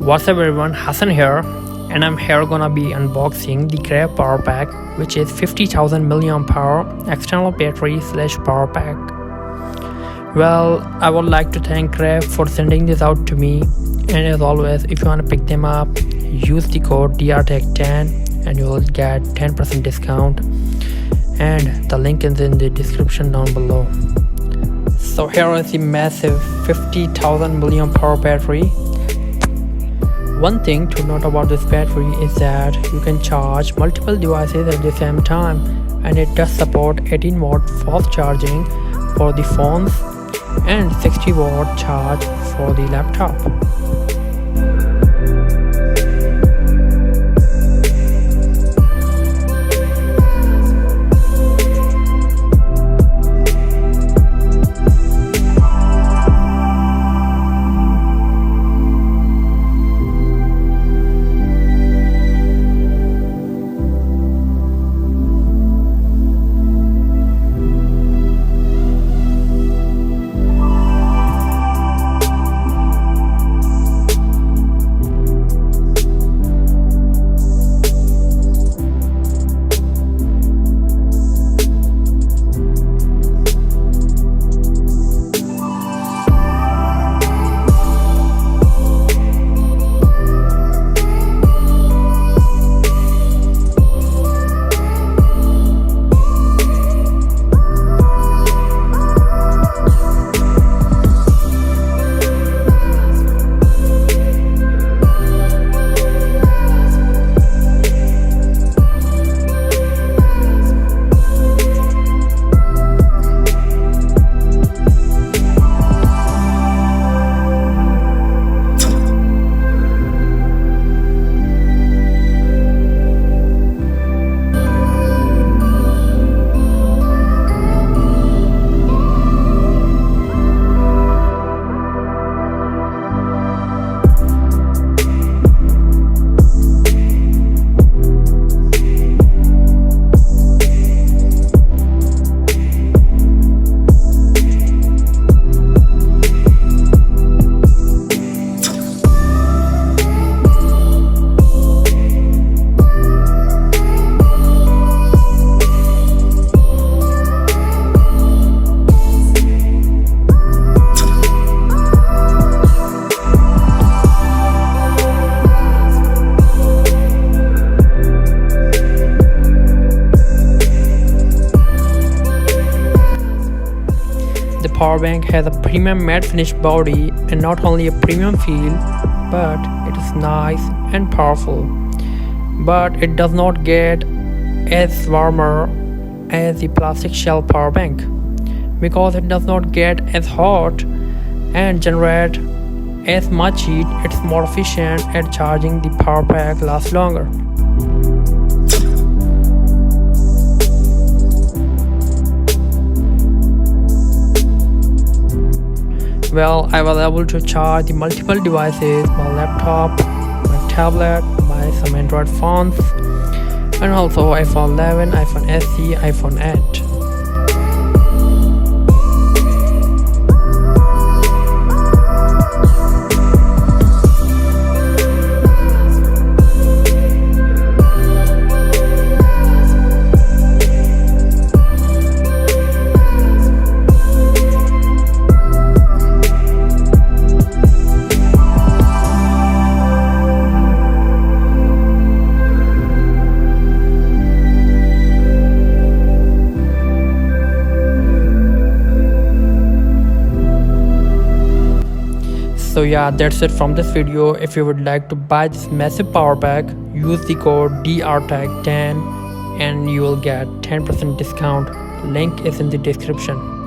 What's up everyone, Hassan here, and I'm here gonna be unboxing the Crave PowerPack, which is 50,000 mAh external battery / power pack. Well, I would like to thank Crave for sending this out to me, and as always, if you wanna pick them up, use the code DRTech10 and you will get 10% discount, and the link is in the description down below. So here is the Masive 50,000 mAh battery. One thing to note about this battery is that you can charge multiple devices at the same time, and it does support 18-watt fast charging for the phones and 60-watt charge for the laptop. The power bank has a premium matte finish body and not only a premium feel, but it is nice and powerful. But it does not get as warmer as the plastic shell power bank because it does not get as hot and generate as much heat. It's more efficient at charging. The power pack lasts longer. Well, I was able to charge the multiple devices, my laptop, my tablet, some Android phones, and also iPhone 11, iPhone SE, iPhone 8. So yeah, that's it from this video. If you would like to buy this massive power pack, use the code DRTech10 and you will get 10% discount. Link is in the description.